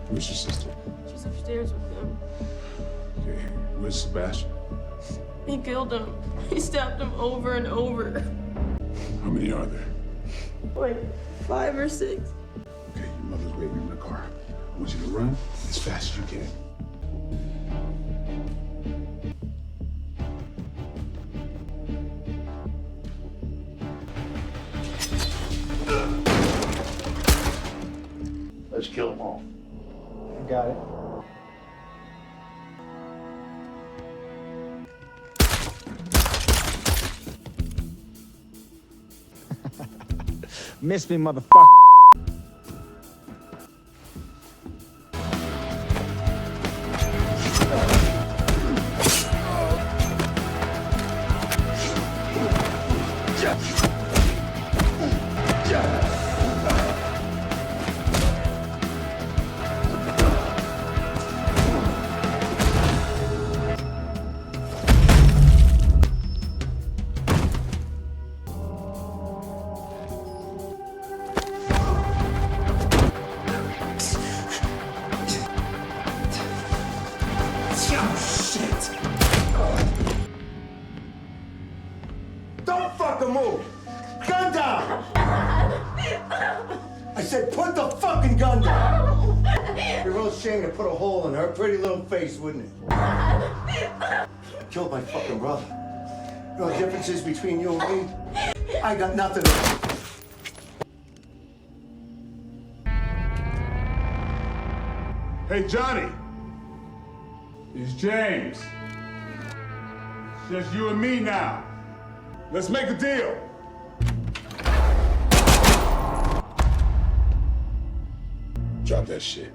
Where's your sister? She's upstairs with him. Okay, where's Sebastian? He killed him. He stabbed him over and over. How many are there? Like 5 or 6. Okay, your mother's waiting in the car. I want you to run as fast as you can. Let's kill them all. Got it. Miss me, motherfucker. Don't fucking move! Gun down! I said put the fucking gun down! It'd be a real shame to put a hole in her pretty little face, wouldn't it? Killed my fucking brother. You know what the difference is between you and me? I got nothing. Hey, Johnny. It's James. It's just you and me now. Let's make a deal. Drop that shit.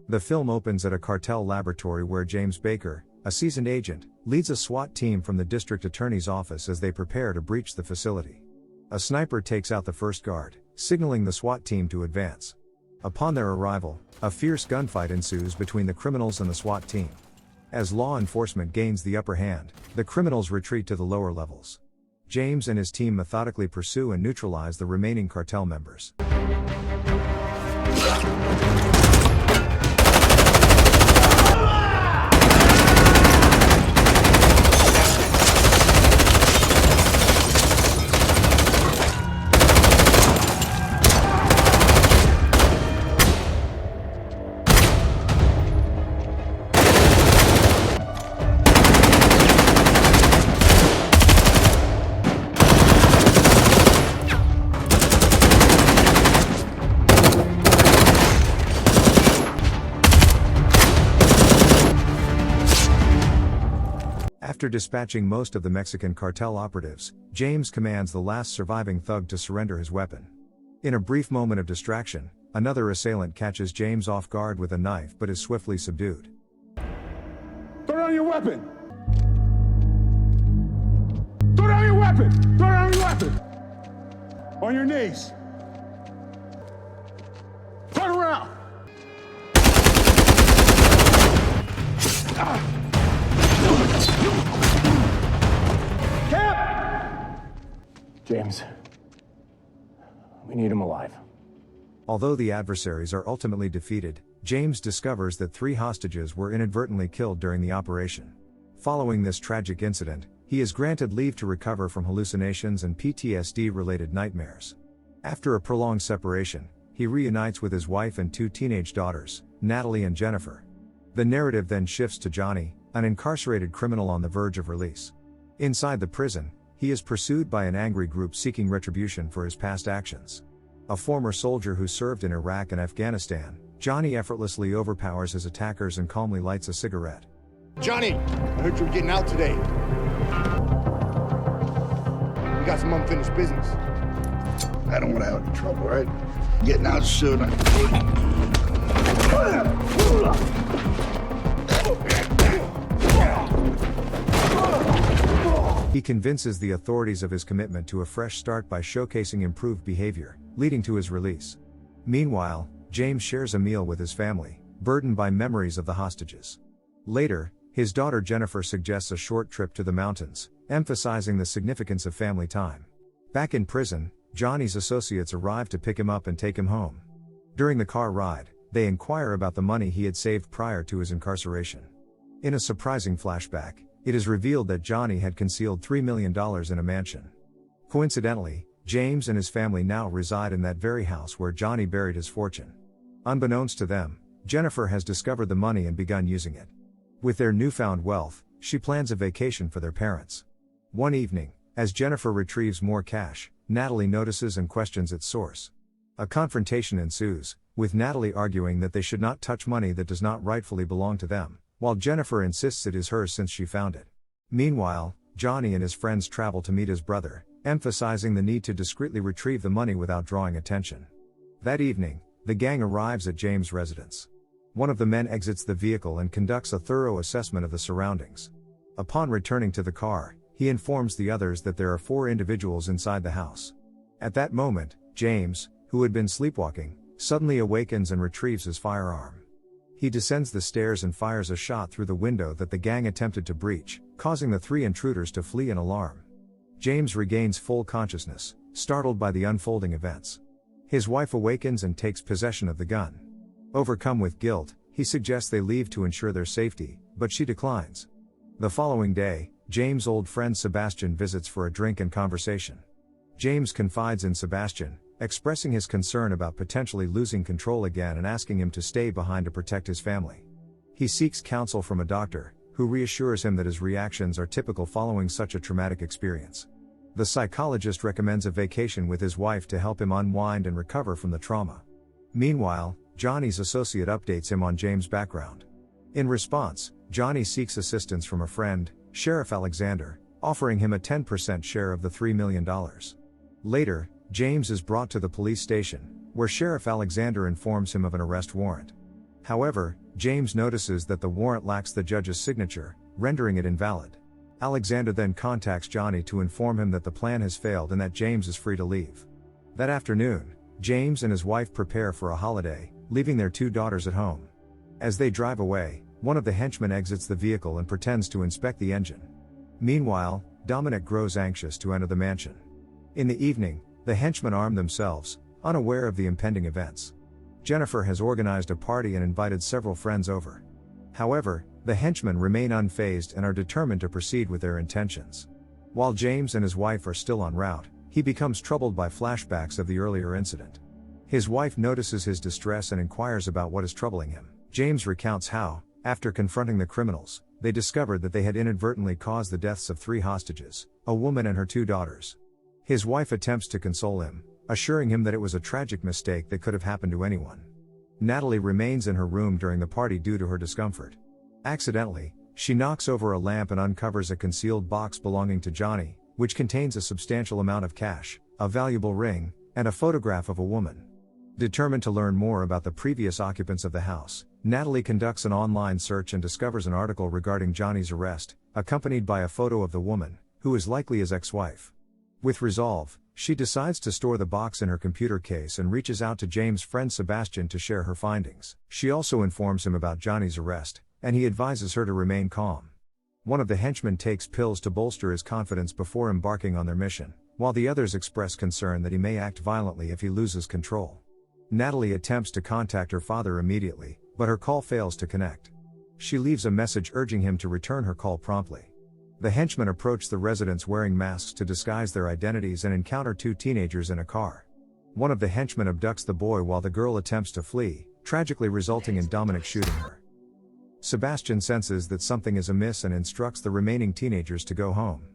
The film opens at a cartel laboratory where James Baker, a seasoned agent, leads a SWAT team from the district attorney's office as they prepare to breach the facility. A sniper takes out the first guard, signaling the SWAT team to advance. Upon their arrival, a fierce gunfight ensues between the criminals and the SWAT team. As law enforcement gains the upper hand, the criminals retreat to the lower levels. James and his team methodically pursue and neutralize the remaining cartel members. After dispatching most of the Mexican cartel operatives, James commands the last surviving thug to surrender his weapon. In a brief moment of distraction, another assailant catches James off guard with a knife but is swiftly subdued. Throw down your weapon! Throw down your weapon! Throw down your weapon! On your knees! Turn around! James, we need him alive. Although the adversaries are ultimately defeated, James discovers that 3 hostages were inadvertently killed during the operation. Following this tragic incident, he is granted leave to recover from hallucinations and PTSD-related nightmares. After a prolonged separation, he reunites with his wife and 2 teenage daughters, Natalie and Jennifer. The narrative then shifts to Johnny, an incarcerated criminal on the verge of release. Inside the prison, he is pursued by an angry group seeking retribution for his past actions. A former soldier who served in Iraq and Afghanistan, Johnny effortlessly overpowers his attackers and calmly lights a cigarette. Johnny, I heard you were getting out today. We got some unfinished business. I don't want to have any trouble, right? Getting out soon. He convinces the authorities of his commitment to a fresh start by showcasing improved behavior, leading to his release. Meanwhile, James shares a meal with his family, burdened by memories of the hostages. Later, his daughter Jennifer suggests a short trip to the mountains, emphasizing the significance of family time. Back in prison, Johnny's associates arrive to pick him up and take him home. During the car ride, they inquire about the money he had saved prior to his incarceration. In a surprising flashback, it is revealed that Johnny had concealed $3 million in a mansion. Coincidentally, James and his family now reside in that very house where Johnny buried his fortune. Unbeknownst to them, Jennifer has discovered the money and begun using it. With their newfound wealth, she plans a vacation for their parents. One evening, as Jennifer retrieves more cash, Natalie notices and questions its source. A confrontation ensues, with Natalie arguing that they should not touch money that does not rightfully belong to them, while Jennifer insists it is hers since she found it. Meanwhile, Johnny and his friends travel to meet his brother, emphasizing the need to discreetly retrieve the money without drawing attention. That evening, the gang arrives at James' residence. One of the men exits the vehicle and conducts a thorough assessment of the surroundings. Upon returning to the car, he informs the others that there are 4 individuals inside the house. At that moment, James, who had been sleepwalking, suddenly awakens and retrieves his firearm. He descends the stairs and fires a shot through the window that the gang attempted to breach, causing the 3 intruders to flee in alarm. James regains full consciousness, startled by the unfolding events. His wife awakens and takes possession of the gun. Overcome with guilt, he suggests they leave to ensure their safety, but she declines. The following day, James' old friend Sebastian visits for a drink and conversation. James confides in Sebastian, expressing his concern about potentially losing control again and asking him to stay behind to protect his family. He seeks counsel from a doctor, who reassures him that his reactions are typical following such a traumatic experience. The psychologist recommends a vacation with his wife to help him unwind and recover from the trauma. Meanwhile, Johnny's associate updates him on James' background. In response, Johnny seeks assistance from a friend, Sheriff Alexander, offering him a 10% share of the $3 million. Later, James is brought to the police station, where Sheriff Alexander informs him of an arrest warrant. However, James notices that the warrant lacks the judge's signature, rendering it invalid. Alexander then contacts Johnny to inform him that the plan has failed and that James is free to leave. That afternoon, James and his wife prepare for a holiday, leaving their 2 daughters at home. As they drive away, one of the henchmen exits the vehicle and pretends to inspect the engine. Meanwhile, Dominic grows anxious to enter the mansion. In the evening, the henchmen arm themselves, unaware of the impending events. Jennifer has organized a party and invited several friends over. However, the henchmen remain unfazed and are determined to proceed with their intentions. While James and his wife are still en route, he becomes troubled by flashbacks of the earlier incident. His wife notices his distress and inquires about what is troubling him. James recounts how, after confronting the criminals, they discovered that they had inadvertently caused the deaths of 3 hostages, a woman and her 2 daughters. His wife attempts to console him, assuring him that it was a tragic mistake that could have happened to anyone. Natalie remains in her room during the party due to her discomfort. Accidentally, she knocks over a lamp and uncovers a concealed box belonging to Johnny, which contains a substantial amount of cash, a valuable ring, and a photograph of a woman. Determined to learn more about the previous occupants of the house, Natalie conducts an online search and discovers an article regarding Johnny's arrest, accompanied by a photo of the woman, who is likely his ex-wife. With resolve, she decides to store the box in her computer case and reaches out to James' friend Sebastian to share her findings. She also informs him about Johnny's arrest, and he advises her to remain calm. One of the henchmen takes pills to bolster his confidence before embarking on their mission, while the others express concern that he may act violently if he loses control. Natalie attempts to contact her father immediately, but her call fails to connect. She leaves a message urging him to return her call promptly. The henchmen approach the residence wearing masks to disguise their identities and encounter 2 teenagers in a car. One of the henchmen abducts the boy while the girl attempts to flee, tragically resulting in Dominic shooting her. Sebastian senses that something is amiss and instructs the remaining teenagers to go home.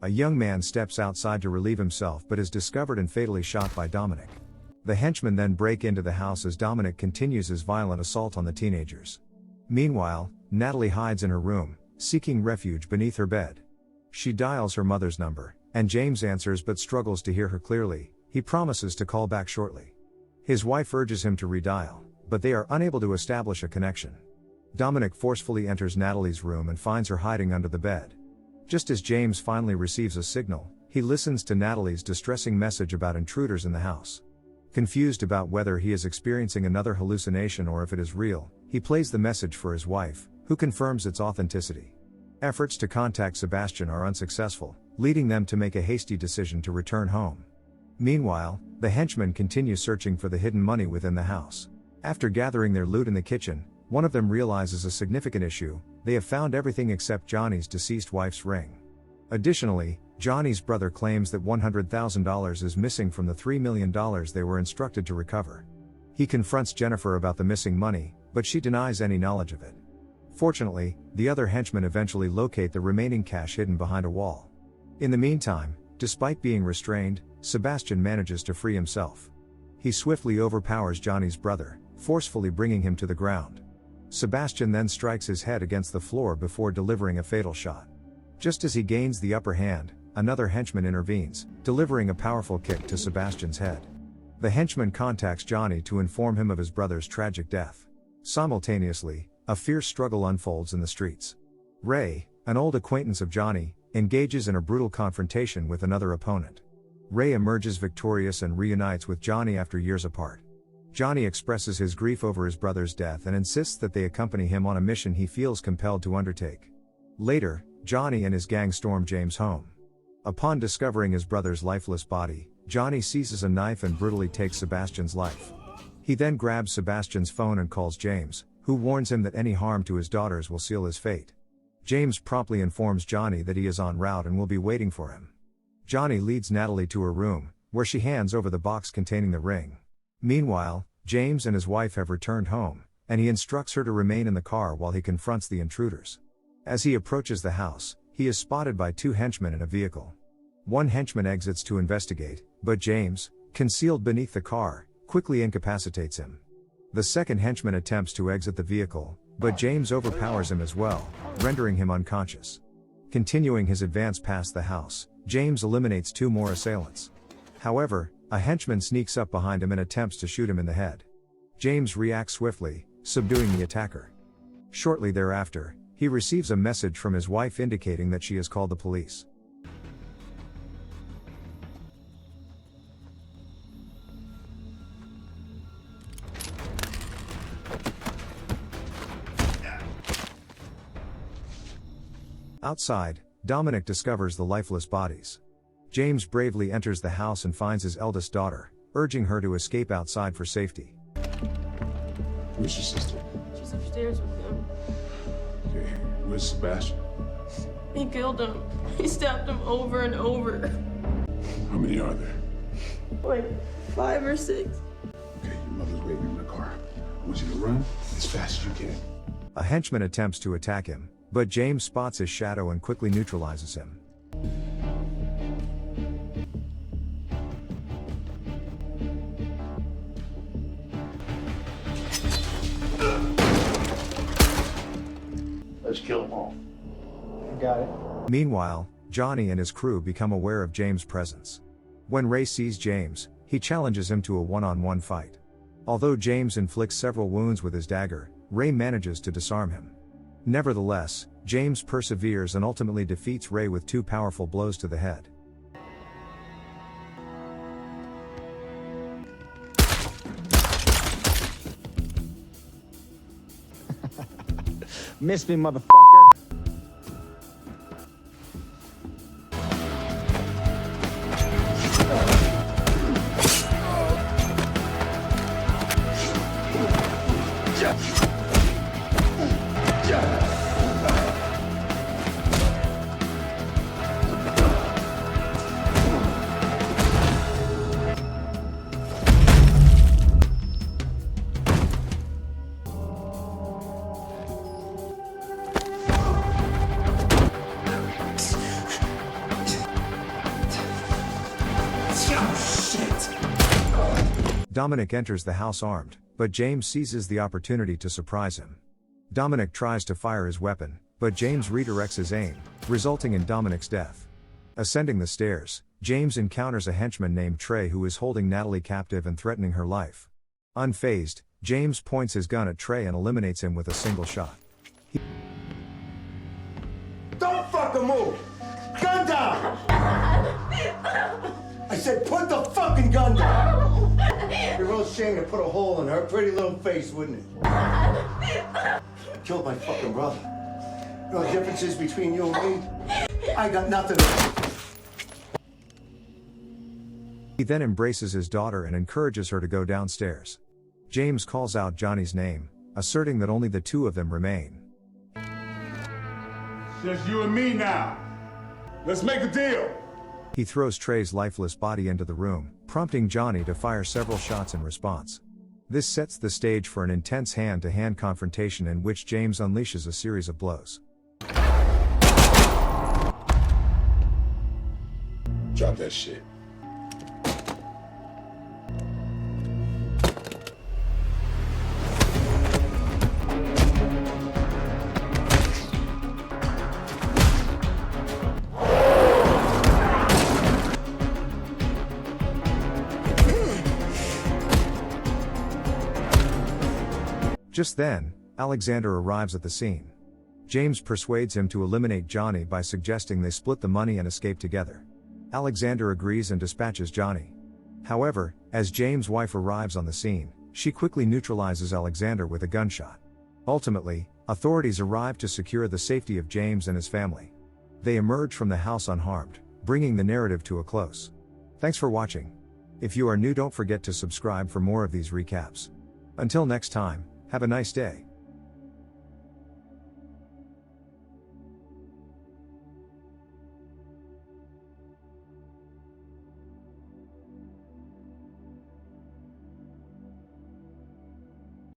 A young man steps outside to relieve himself but is discovered and fatally shot by Dominic. The henchmen then break into the house as Dominic continues his violent assault on the teenagers. Meanwhile, Natalie hides in her room, seeking refuge beneath her bed. She dials her mother's number, and James answers but struggles to hear her clearly. He promises to call back shortly. His wife urges him to redial, but they are unable to establish a connection. Dominic forcefully enters Natalie's room and finds her hiding under the bed. Just as James finally receives a signal, he listens to Natalie's distressing message about intruders in the house. Confused about whether he is experiencing another hallucination or if it is real, he plays the message for his wife, who confirms its authenticity. Efforts to contact Sebastian are unsuccessful, leading them to make a hasty decision to return home. Meanwhile, the henchmen continue searching for the hidden money within the house. After gathering their loot in the kitchen, one of them realizes a significant issue: they have found everything except Johnny's deceased wife's ring. Additionally, Johnny's brother claims that $100,000 is missing from the $3 million they were instructed to recover. He confronts Jennifer about the missing money, but she denies any knowledge of it. Fortunately, the other henchmen eventually locate the remaining cash hidden behind a wall. In the meantime, despite being restrained, Sebastian manages to free himself. He swiftly overpowers Johnny's brother, forcefully bringing him to the ground. Sebastian then strikes his head against the floor before delivering a fatal shot. Just as he gains the upper hand, another henchman intervenes, delivering a powerful kick to Sebastian's head. The henchman contacts Johnny to inform him of his brother's tragic death. Simultaneously, a fierce struggle unfolds in the streets. Ray, an old acquaintance of Johnny, engages in a brutal confrontation with another opponent. Ray emerges victorious and reunites with Johnny after years apart. Johnny expresses his grief over his brother's death and insists that they accompany him on a mission he feels compelled to undertake. Later, Johnny and his gang storm James' home. Upon discovering his brother's lifeless body, Johnny seizes a knife and brutally takes Sebastian's life. He then grabs Sebastian's phone and calls James, who warns him that any harm to his daughters will seal his fate. James promptly informs Johnny that he is en route and will be waiting for him. Johnny leads Natalie to her room, where she hands over the box containing the ring. Meanwhile, James and his wife have returned home, and he instructs her to remain in the car while he confronts the intruders. As he approaches the house, he is spotted by two henchmen in a vehicle. One henchman exits to investigate, but James, concealed beneath the car, quickly incapacitates him. The second henchman attempts to exit the vehicle, but James overpowers him as well, rendering him unconscious. Continuing his advance past the house, James eliminates two more assailants. However, a henchman sneaks up behind him and attempts to shoot him in the head. James reacts swiftly, subduing the attacker. Shortly thereafter, he receives a message from his wife indicating that she has called the police. Outside, Dominic discovers the lifeless bodies. James bravely enters the house and finds his eldest daughter, urging her to escape outside for safety. Where's your sister? She's upstairs with him. Okay, where's Sebastian? He killed him. He stabbed him over and over. How many are there? Like 5 or 6. Okay, your mother's waiting in the car. I want you to run as fast as you can. A henchman attempts to attack him, but James spots his shadow and quickly neutralizes him. Let's kill them all. Got it. Meanwhile, Johnny and his crew become aware of James' presence. When Ray sees James, he challenges him to a one-on-one fight. Although James inflicts several wounds with his dagger, Ray manages to disarm him. Nevertheless, James perseveres and ultimately defeats Ray with 2 powerful blows to the head. Miss me, motherfucker. Dominic enters the house armed, but James seizes the opportunity to surprise him. Dominic tries to fire his weapon, but James redirects his aim, resulting in Dominic's death. Ascending the stairs, James encounters a henchman named Trey who is holding Natalie captive and threatening her life. Unfazed, James points his gun at Trey and eliminates him with a single shot. Don't fucking move! I said put the fucking gun down! It'd be a real shame to put a hole in her pretty little face, wouldn't it? I killed my fucking brother. You know what the difference is between you and me? I got nothing. He then embraces his daughter and encourages her to go downstairs. James calls out Johnny's name, asserting that only the two of them remain. It's just you and me now. Let's make a deal. He throws Trey's lifeless body into the room, prompting Johnny to fire several shots in response. This sets the stage for an intense hand-to-hand confrontation in which James unleashes a series of blows. Drop that shit. Just then, Alexander arrives at the scene. James persuades him to eliminate Johnny by suggesting they split the money and escape together. Alexander agrees and dispatches Johnny. However, as James' wife arrives on the scene, she quickly neutralizes Alexander with a gunshot. Ultimately, authorities arrive to secure the safety of James and his family. They emerge from the house unharmed, bringing the narrative to a close. Thanks for watching. If you are new, don't forget to subscribe for more of these recaps. Until next time, have a nice day.